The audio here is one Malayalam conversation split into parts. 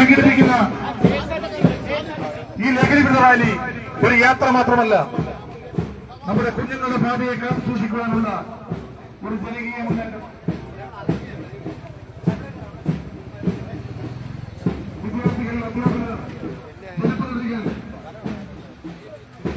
സംഘടിപ്പിക്കുന്ന ഈ ലഹരി വിരുദ്ധ റാലി ഒരു യാത്ര മാത്രമല്ല, നമ്മുടെ കുഞ്ഞുങ്ങളുടെ ഭാവിയെ കാത്തു സൂക്ഷിക്കുവാനുള്ള ഒരു ജനകീയ മുന്നേറ്റം. വിദ്യാർത്ഥികൾ, അധ്യാപകർ, ജനപ്രതിനിധികൾ,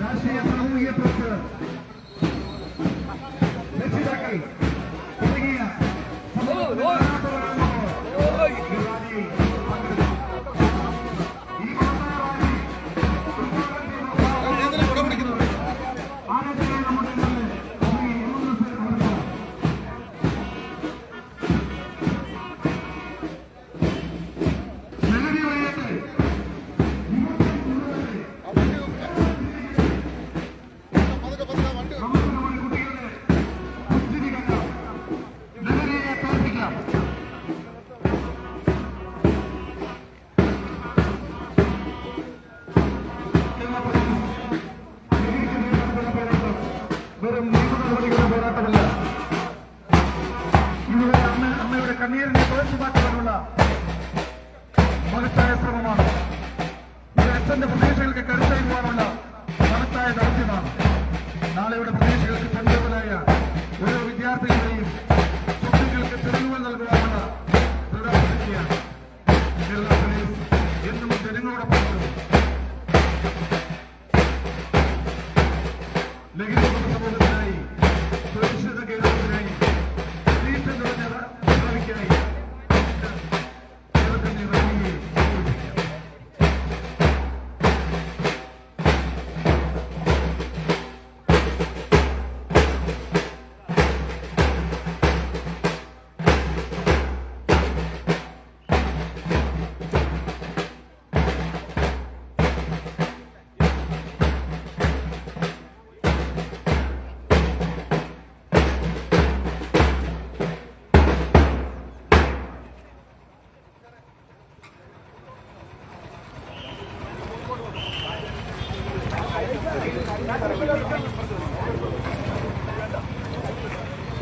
രാഷ്ട്രീയ സാമൂഹിക പ്രവർത്തകർ, രക്ഷിതാക്കൾ തുടങ്ങിയ പോരാട്ടമല്ല, ഇവിടെ അമ്മയുടെ കണ്ണീരിനെ തുടച്ചുമാറ്റുവാനുള്ള മഹത്തായ ശ്രമമാണ്. ഇത് അച്ഛന്റെ പ്രതീക്ഷകൾക്ക് കരുത്തേക്കുവാനുള്ള മഹത്തായ ദൗത്യമാണ്. നാളെയുടെ പ്രതീക്ഷകൾക്ക് പങ്കുവലായ ഓരോ വിദ്യാർത്ഥികളെയും സ്വപ്നങ്ങൾക്ക് തെളിവുകൾ നൽകുവാനുള്ള ദൃഢപ്രതിജ്ഞയാണ്. കേരള പോലീസ് എന്നും ജനങ്ങളോടൊപ്പം ലഹരി സമൂഹത്തിനായി, സുരക്ഷിത കേരളത്തിനായി, സ്ത്രീത്വം നിറഞ്ഞ ഭാവിക്കായി കേരളത്തിന്റെ റാലിയെ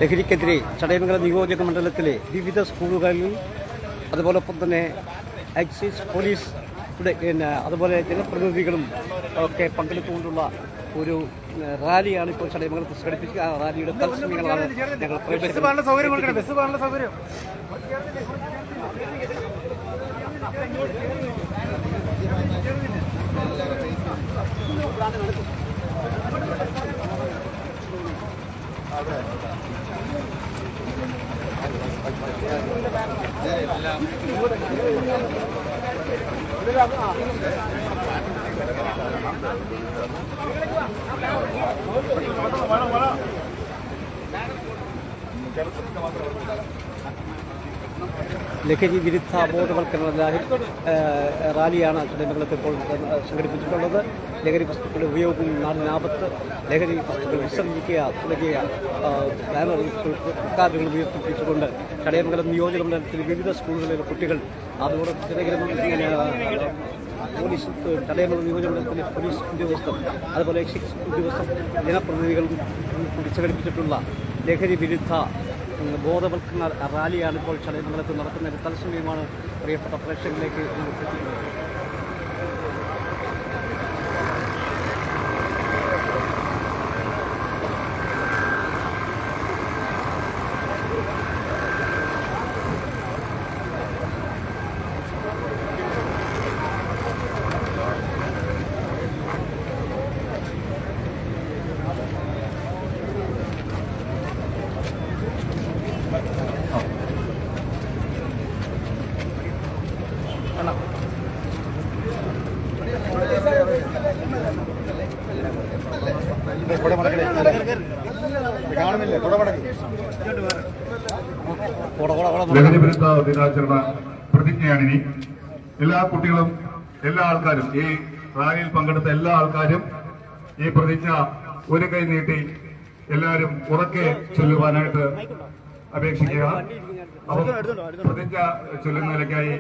ലഹരിക്കെതിരെ ചടയമംഗലം നിയോജക മണ്ഡലത്തിലെ വിവിധ സ്കൂളുകളിൽ അതുപോലൊപ്പം തന്നെ എക്സൈസ് പോലീസ് അതുപോലെ ജനപ്രതിനിധികളും ഒക്കെ പങ്കെടുത്തുകൊണ്ടുള്ള ഒരു റാലിയാണ് ഇപ്പോൾ ചടയമംഗലത്ത് സംഘടിപ്പിക്കുക. ആ റാലിയുടെ തത്സമയങ്ങളാണ് ഞങ്ങൾ ലഹരി വിരുദ്ധ ബോധവൽക്കരണ റാലിയാണ് ചടയമംഗലത്ത് ഇപ്പോൾ സംഘടിപ്പിച്ചിട്ടുള്ളത്. ലഹരി വസ്തുക്കളുടെ ഉപയോഗവും നാടിനാപത്ത്, ലഹരി വസ്തുക്കൾ വിസർജിക്കുക തുടങ്ങിയ ബാനറുകൾ ഉയർത്തിപ്പിച്ചുകൊണ്ട് ചടയമംഗലം നിയോജക മണ്ഡലത്തിൽ വിവിധ സ്കൂളുകളിലെ കുട്ടികൾ അതോടൊപ്പം പോലീസ് ചടയമംഗലം നിയോജകമണ്ഡലത്തിലെ പോലീസ് ഉദ്യോഗസ്ഥർ അതുപോലെ എക്സൈസ് ഉദ്യോഗസ്ഥർ ജനപ്രതിനിധികളും കൂടി സംഘടിപ്പിച്ചിട്ടുള്ള ലഹരി വിരുദ്ധ ബോധവൽക്കരണ റാലിയാണ് ഇപ്പോൾ ചടയമംഗലത്ത് നടക്കുന്നത്. തത്സമയമാണ് പ്രിയപ്പെട്ട പ്രേക്ഷകരിലേക്ക് എത്തിക്കുന്നത്. ലഹരി വിരുദ്ധ ദിനാചരണ പ്രതിജ്ഞയാണിനി. എല്ലാ കുട്ടികളും, എല്ലാ ആൾക്കാരും, ഈ റാലിയിൽ പങ്കെടുത്ത എല്ലാ ആൾക്കാരും ഈ പ്രതിജ്ഞ ഒരു കൈ നീട്ടി എല്ലാവരും ഉറക്കെ ചൊല്ലുവാനായിട്ട് അപേക്ഷിക്കുകയാണ്. അവർ പ്രതിജ്ഞ ചൊല്ലുന്നതിലേക്കായി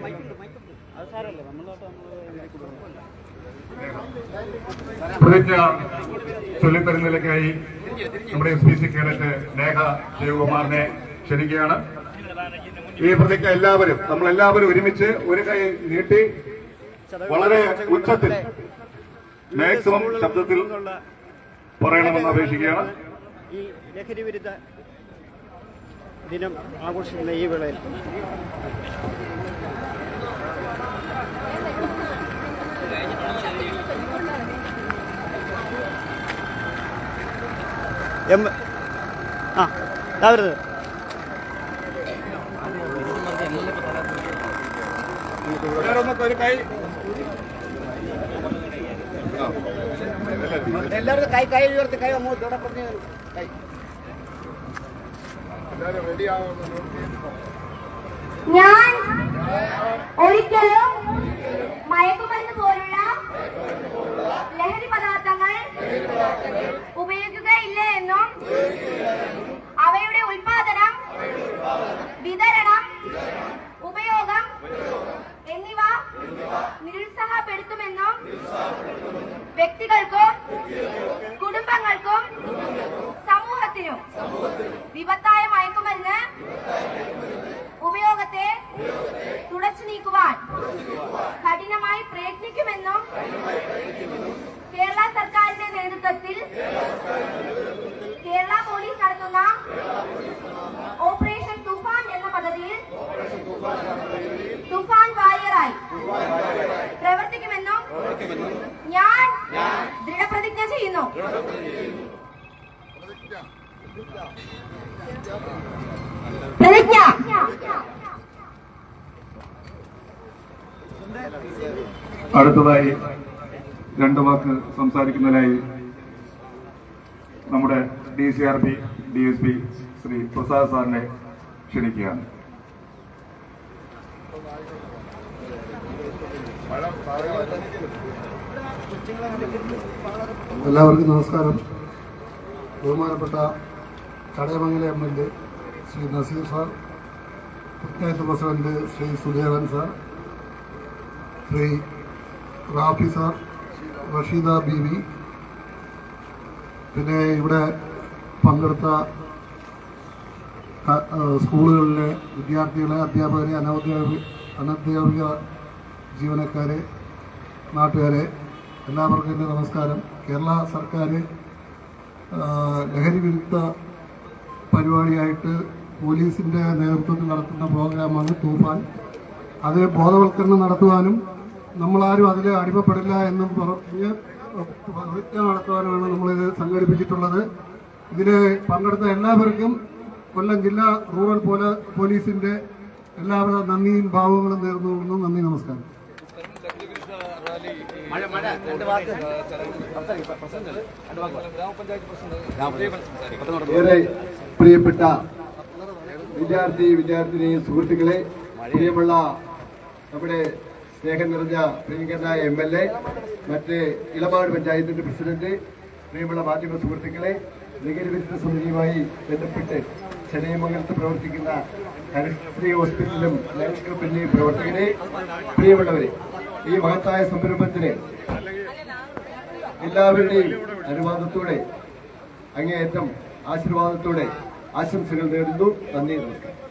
പ്രതിജ്ഞ ചൊല്ലിത്തരുന്നതിലേക്കായി നമ്മുടെ SPC കേഡറ്റ് നേഹ ശിവകുമാറിനെ ക്ഷണിക്കുകയാണ്. ഈ പ്രതിജ്ഞ നമ്മളെല്ലാവരും ഒരുമിച്ച് ഒരു കൈ നീട്ടി വളരെ ഉച്ചത്തിൽ മാക്സിമം ശബ്ദത്തിൽ പറയണമെന്ന് അപേക്ഷിക്കുകയാണ്. ഈ ലഹരി വിരുദ്ധ ദിനം ആഘോഷിക്കുന്ന ഈ വേളയിൽ വരുന്നത് എല്ലാവരും കൈ ഉയർത്തി കൈ അങ്ങോട്ട് ഇവിടെ പറഞ്ഞു കൈ ഞാൻ ഒരിക്കലും മയക്കുമരുന്ന് പോലുള്ള ലഹരി പദാർത്ഥങ്ങൾ ഉപയോഗിക്കുകയില്ല എന്നും അവയുടെ ഉൽപാദനം, വിതരണം, ഉപയോഗം എന്നിവ നിരുത്സാഹപ്പെടുത്തുമെന്നും വ്യക്തികൾക്കും കുടുംബങ്ങൾക്കും സമൂഹത്തിനും വിപത്തായ മയക്കുമരുന്ന് ഉപയോഗത്തെ തുടച്ചു നീക്കുവാൻ കഠിനമായി പ്രയത്നിക്കുമെന്നും കേരള സർക്കാരിന്റെ നേതൃത്വത്തിൽ കേരള പോലീസ് നടത്തുന്ന ഓപ്പറേഷൻ തുഫാൻ എന്ന പദ്ധതിയിൽ തുഫാൻ വാരിയറായി പ്രവർത്തിക്കുമെന്നും ഞാൻ ദൃഢപ്രതിജ്ഞ ചെയ്യുന്നു. പ്രതിജ്ഞ. അടുത്തതായി രണ്ടു വാക്ക് സംസാരിക്കുന്നതിനായി നമ്മുടെ DCRP DSP ശ്രീ പ്രസാദ് സാറിനെ ക്ഷണിക്കുകയാണ്. എല്ലാവർക്കും നമസ്കാരം. ബഹുമാനപ്പെട്ട Chadayamangalam MLA Shri Naseer sir, panchayat president Shri Sudheeran sir, Shri Rafi sir, Rasheeda Beevi, പിന്നെ ഇവിടെ പങ്കെടുത്ത സ്കൂളുകളിലെ വിദ്യാർത്ഥികളെ, അധ്യാപകരെ, അനധ്യാപിക ജീവനക്കാരെ, നാട്ടുകാരെ, എല്ലാവർക്കും എൻ്റെ നമസ്കാരം. കേരള സർക്കാർ ലഹരി വിരുദ്ധ പരിപാടിയായിട്ട് പോലീസിൻ്റെ നേതൃത്വത്തിൽ നടത്തുന്ന പ്രോഗ്രാമാണ് തൂഫാൻ. അത് ബോധവൽക്കരണം നടത്തുവാനും നമ്മളാരും അതിൽ അടിമപ്പെടില്ല എന്നും പറഞ്ഞ് പ്രതിജ്ഞ നടത്തുവാനുമാണ് നമ്മളിത് സംഘടിപ്പിച്ചിട്ടുള്ളത്. ഇതിൽ പങ്കെടുത്ത എല്ലാവർക്കും കൊല്ലം ജില്ലാ റൂറൽ പോലീസിൻ്റെ എല്ലാവിധ നന്ദിയും ഭാവങ്ങളും നേർന്നുകൊള്ളുന്നു. നന്ദി, നമസ്കാരം. ഏറെ പ്രിയപ്പെട്ട വിദ്യാർത്ഥിനി സുഹൃത്തുക്കളെ, പ്രിയമുള്ള നമ്മുടെ സ്നേഹം നിറഞ്ഞ പ്രിയങ്കരനായ MLA, മറ്റ് ഇളമാട് പഞ്ചായത്തിന്റെ പ്രസിഡന്റ്, പ്രിയമുള്ള മാധ്യമ സുഹൃത്തുക്കളെ, ലഹരി വിരുദ്ധ സമിതിയുമായി ബന്ധപ്പെട്ട് ചടയമംഗലത്ത് പ്രവർത്തിക്കുന്ന ഹരിശ്രീ ഹോസ്പിറ്റലിലും ലയൺസ് ക്ലബിന്റെയും പ്രവർത്തകരെ, പ്രിയമുള്ളവരെ, ഈ മഹത്തായ സംരംഭത്തിന് എല്ലാവരുടെയും അനുവാദത്തോടെ, അങ്ങേയറ്റം ആശീർവാദത്തോടെ ആശംസകൾ നേടുന്നു. നന്ദി, നമസ്കാരം.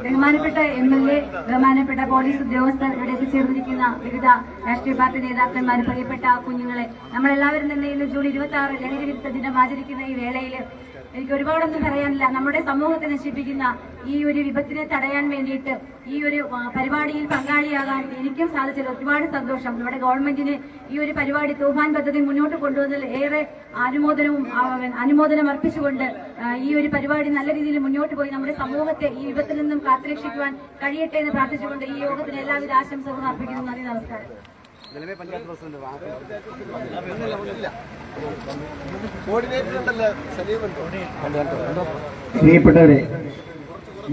ബഹുമാനപ്പെട്ട MLA, ബഹുമാനപ്പെട്ട പോലീസ് ഉദ്യോഗസ്ഥർ, ഇവിടെ എത്തിച്ചേർന്നിരിക്കുന്ന വിവിധ രാഷ്ട്രീയ പാർട്ടി നേതാക്കന്മാർ, പ്രിയപ്പെട്ട കുഞ്ഞുങ്ങളെ, നമ്മളെല്ലാവരും തന്നെ ഇന്ന് ജൂൺ 26 ലഹരി വിരുദ്ധ ദിനം ആചരിക്കുന്ന ഈ വേളയിൽ എനിക്ക് ഒരുപാടൊന്നും പറയാനില്ല. നമ്മുടെ സമൂഹത്തെ നശിപ്പിക്കുന്ന ഈ ഒരു വിപത്തിനെ തടയാൻ വേണ്ടിയിട്ട് ഈ ഒരു പരിപാടിയിൽ പങ്കാളിയാകാൻ എനിക്കും സാധിച്ചത് ഒരുപാട് സന്തോഷം. നമ്മുടെ ഗവൺമെന്റിന് ഈ ഒരു പരിപാടി തൂഫാൻ പദ്ധതി മുന്നോട്ട് കൊണ്ടുവന്നതിൽ ഏറെ അനുമോദനം അർപ്പിച്ചുകൊണ്ട് ഈ ഒരു പരിപാടി നല്ല രീതിയിൽ മുന്നോട്ട് പോയി നമ്മുടെ സമൂഹത്തെ ഈ വിപത്തിൽ നിന്നും കാത്തുരക്ഷിക്കുവാൻ കഴിയട്ടെ എന്ന് പ്രാർത്ഥിച്ചുകൊണ്ട് ഈ യോഗത്തിന് എല്ലാവിധ ആശംസകളും അർപ്പിക്കുന്നു. നന്ദി, നമസ്കാരം. പ്രിയപ്പെട്ടവരെ,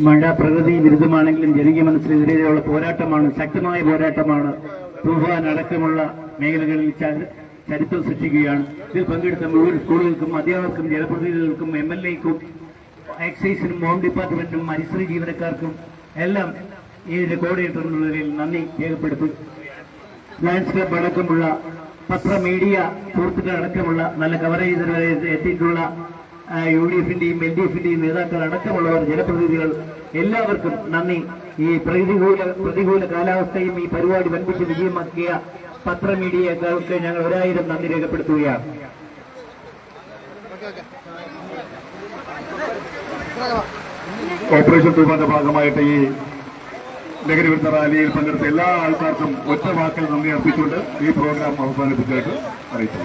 മഴ പ്രകൃതി വിരുദ്ധമാണെങ്കിലും ജനകീയ മനസ്സിനെതിരെയുള്ള പോരാട്ടമാണ്, ശക്തമായ പോരാട്ടമാണ്. തൂഫാൻ അടക്കമുള്ള മേഖലകളിൽ ചരിത്രം സൃഷ്ടിക്കുകയാണ്. ഇതിൽ പങ്കെടുത്ത മുഴുവൻ സ്കൂളുകൾക്കും അധ്യാപകർക്കും ജനപ്രതിനിധികൾക്കും MLA-ക്കും എക്സൈസിനും ഹോം ഡിപ്പാർട്ട്മെന്റിനും ഹരിശ്രീ ജീവനക്കാർക്കും എല്ലാം ഈ കോർഡിനേറ്ററിനുള്ളതിൽ നന്ദി രേഖപ്പെടുത്തും. ലയൺസ് ക്ലബ് അടക്കമുള്ള പത്ര മീഡിയ സുഹൃത്തുക്കൾ അടക്കമുള്ള നല്ല കവറേജ് എത്തിയിട്ടുള്ള UDF-ന്റെയും LDF-ന്റെയും നേതാക്കൾ അടക്കമുള്ളവർ, ജനപ്രതിനിധികൾ എല്ലാവർക്കും നന്ദി. ഈ പ്രതികൂല കാലാവസ്ഥയും ഈ പരിപാടി വൻപിച്ച് വിജയമാക്കിയ പത്രമീഡിയകൾക്ക് ഞങ്ങൾ 1000 നന്ദി രേഖപ്പെടുത്തുകയാണ്. ഓപ്പറേഷൻ തൂഫാന്റെ ഭാഗമായിട്ട് ഈ ലഹരി വിരുദ്ധ റാലിയിൽ പങ്കെടുത്ത എല്ലാ ആൾക്കാർക്കും ഒറ്റ വാക്കിൽ നന്ദി അർപ്പിച്ചുകൊണ്ട് ഈ പ്രോഗ്രാം അവസാനിപ്പിച്ചായിട്ട് അറിയിച്ചു.